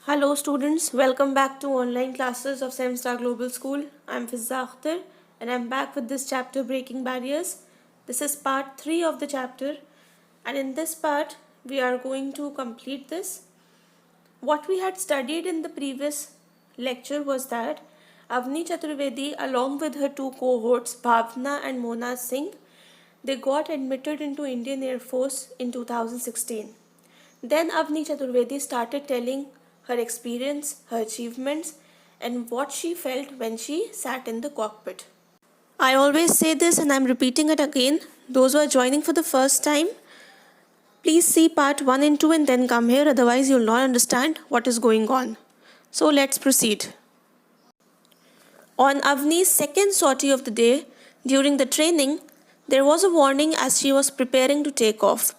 Hello students, welcome back to online classes of Semstar Global School. I'm Fizza Akhtar and I'm back with this chapter Breaking Barriers. This is part 3 of the chapter and in this part we are going to complete this. What we had studied in the previous lecture was that Avni Chaturvedi along with her two cohorts Bhavna and Mona Singh, they got admitted into Indian Air Force in 2016. Then Avni Chaturvedi started telling her experience, her achievements, and what she felt when she sat in the cockpit. I always say this and I'm repeating it again. Those who are joining for the first time, please see part 1 and 2 and then come here, otherwise you'll not understand what is going on. So let's proceed. On Avni's second sortie of the day, during the training, there was a warning as she was preparing to take off.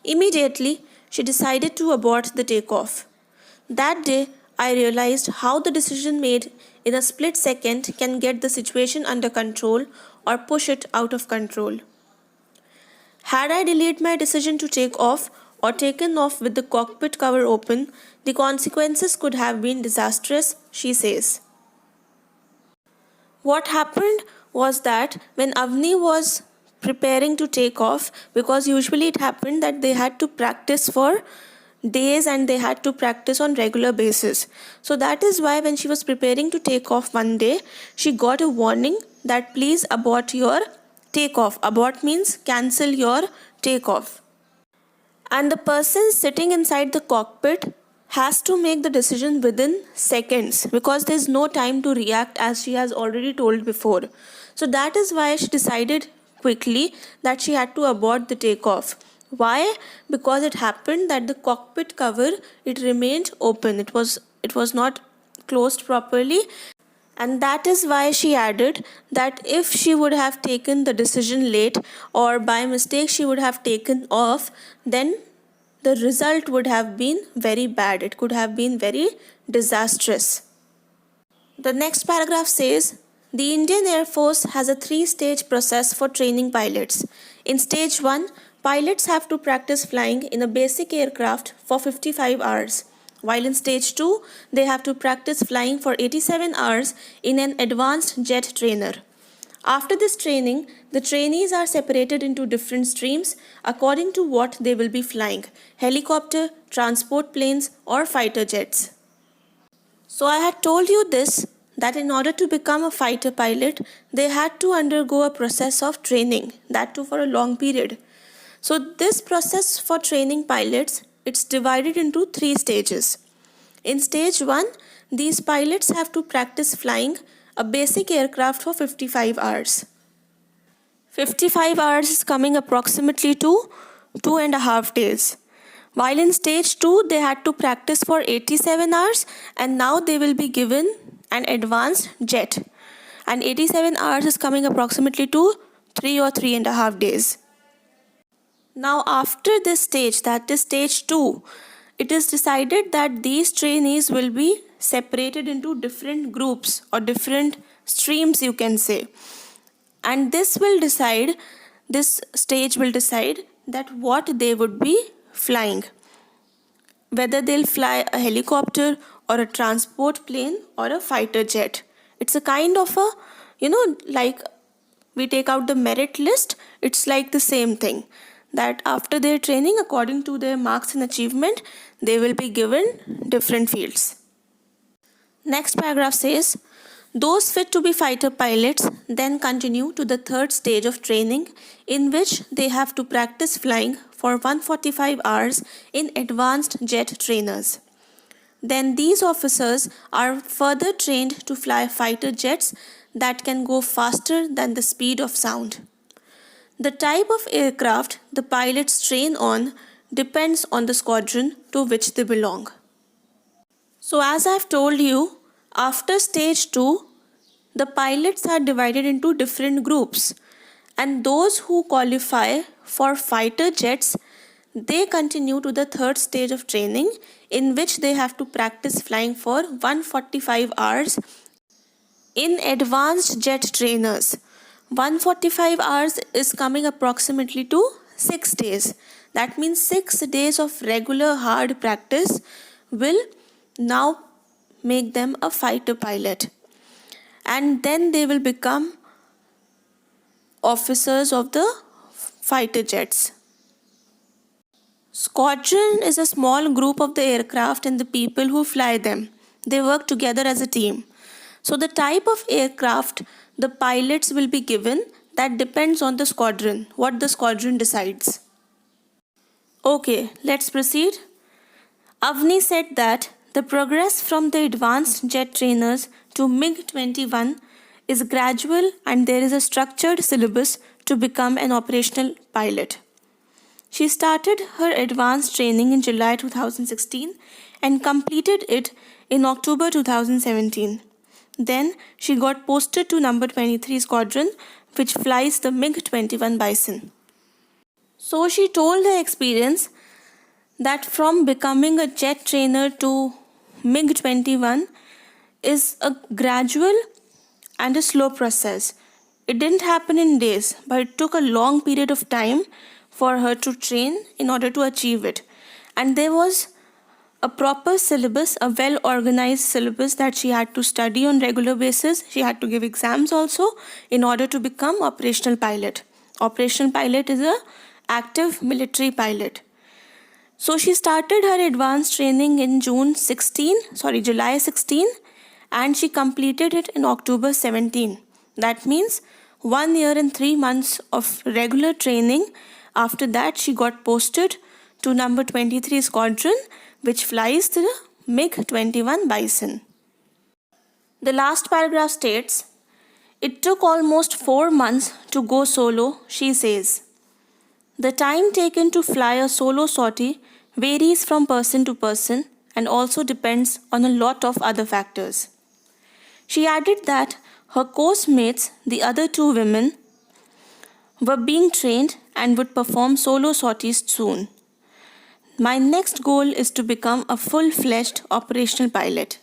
Immediately, she decided to abort the takeoff. That day, I realized how the decision made in a split second can get the situation under control or push it out of control. Had I delayed my decision to take off or taken off with the cockpit cover open, the consequences could have been disastrous, she says. What happened was that when Avni was preparing to take off, because usually it happened that they had to practice for days and they had to practice on regular basis. So that is why when she was preparing to take off one day, she got a warning that please abort your takeoff. Abort means cancel your takeoff. And the person sitting inside the cockpit has to make the decision within seconds because there is no time to react, as she has already told before. So that is why she decided quickly that she had to abort the takeoff. Why? Because it happened that the cockpit cover, it remained open. It was not closed properly, and that is why she added that if she would have taken the decision late or by mistake she would have taken off, then the result would have been very bad. It could have been very disastrous. The next paragraph says, the Indian Air Force has a 3-stage process for training pilots. In stage 1, pilots have to practice flying in a basic aircraft for 55 hours. While in stage 2, they have to practice flying for 87 hours in an advanced jet trainer. After this training, the trainees are separated into different streams according to what they will be flying: helicopter, transport planes, or fighter jets. So I had told you this, that in order to become a fighter pilot, they had to undergo a process of training, that too for a long period. So this process for training pilots, it's divided into 3 stages. In stage 1, these pilots have to practice flying a basic aircraft for 55 hours. 55 hours is coming approximately to 2.5 days. While in stage 2, they had to practice for 87 hours and now they will be given an advanced jet. And 87 hours is coming approximately to 3 or 3.5 days. Now after this stage, that is stage 2, it is decided that these trainees will be separated into different groups or different streams, you can say. And this stage will decide that what they would be flying. Whether they'll fly a helicopter or a transport plane or a fighter jet. It's a kind of a, like we take out the merit list, it's like the same thing. That after their training, according to their marks and achievement, they will be given different fields. Next paragraph says, those fit to be fighter pilots then continue to the 3rd stage of training, in which they have to practice flying for 145 hours in advanced jet trainers. Then these officers are further trained to fly fighter jets that can go faster than the speed of sound. The type of aircraft the pilots train on depends on the squadron to which they belong. So as I've told you, after stage 2, the pilots are divided into different groups, and those who qualify for fighter jets, they continue to the 3rd stage of training, in which they have to practice flying for 145 hours in advanced jet trainers. 145 hours is coming approximately to 6 days. That means 6 days of regular hard practice will now make them a fighter pilot. And then they will become officers of the fighter jets. Squadron is a small group of the aircraft and the people who fly them. They work together as a team. So the type of aircraft the pilots will be given, that depends on the squadron, what the squadron decides. Okay, let's proceed. Avni said that the progress from the advanced jet trainers to MiG-21 is gradual and there is a structured syllabus to become an operational pilot. She started her advanced training in July 2016 and completed it in October 2017. Then she got posted to number 23 Squadron, which flies the MiG-21 Bison. So she told her experience that from becoming a jet trainer to MiG-21 is a gradual and a slow process. It didn't happen in days, but it took a long period of time for her to train in order to achieve it. And there was a proper syllabus, a well-organized syllabus that she had to study on regular basis. She had to give exams also in order to become operational pilot. Operational pilot is a active military pilot. So she started her advanced training in July 16, and she completed it in October 17. That means 1 year and 3 months of regular training. After that, she got posted to number 23 Squadron, which flies the MiG-21 Bison. The last paragraph states, "It took almost 4 months to go solo," she says. The time taken to fly a solo sortie varies from person to person and also depends on a lot of other factors. She added that her course mates, the other 2 women, were being trained and would perform solo sorties soon. My next goal is to become a full-fledged operational pilot.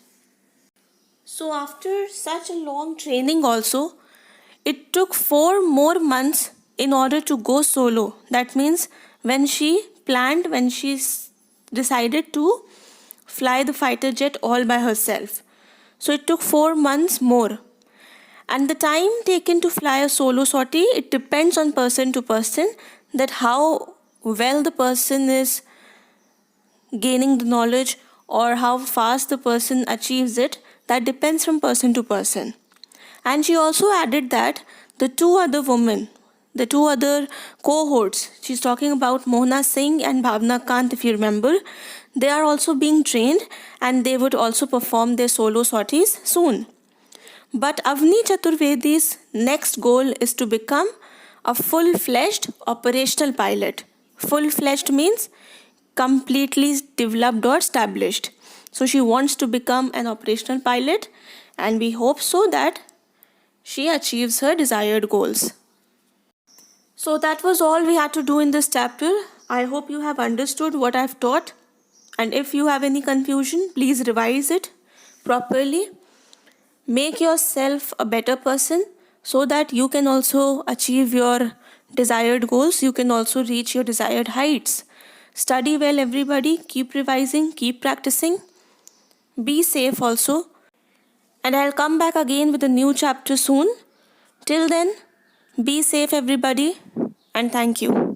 So after such a long training also, it took 4 more months in order to go solo. That means when she decided to fly the fighter jet all by herself. So it took 4 months more. And the time taken to fly a solo sortie, it depends on person to person, that how well the person is gaining the knowledge or how fast the person achieves it. That depends from person to person. And she also added that the 2 other women, the 2 other cohorts, she's talking about Mohna Singh and Bhavna Kant, if you remember, they are also being trained and they would also perform their solo sorties soon. But Avni Chaturvedi's next goal is to become a full-fledged operational pilot. Full-fledged means completely developed or established. So she wants to become an operational pilot, and we hope so that she achieves her desired goals. So that was all we had to do in this chapter. I hope you have understood what I've taught, and if you have any confusion, please revise it properly. Make yourself a better person so that you can also achieve your desired goals. You can also reach your desired heights. Study well, everybody. Keep revising, keep practicing. Be safe also. And I'll come back again with a new chapter soon. Till then, be safe, everybody, and thank you.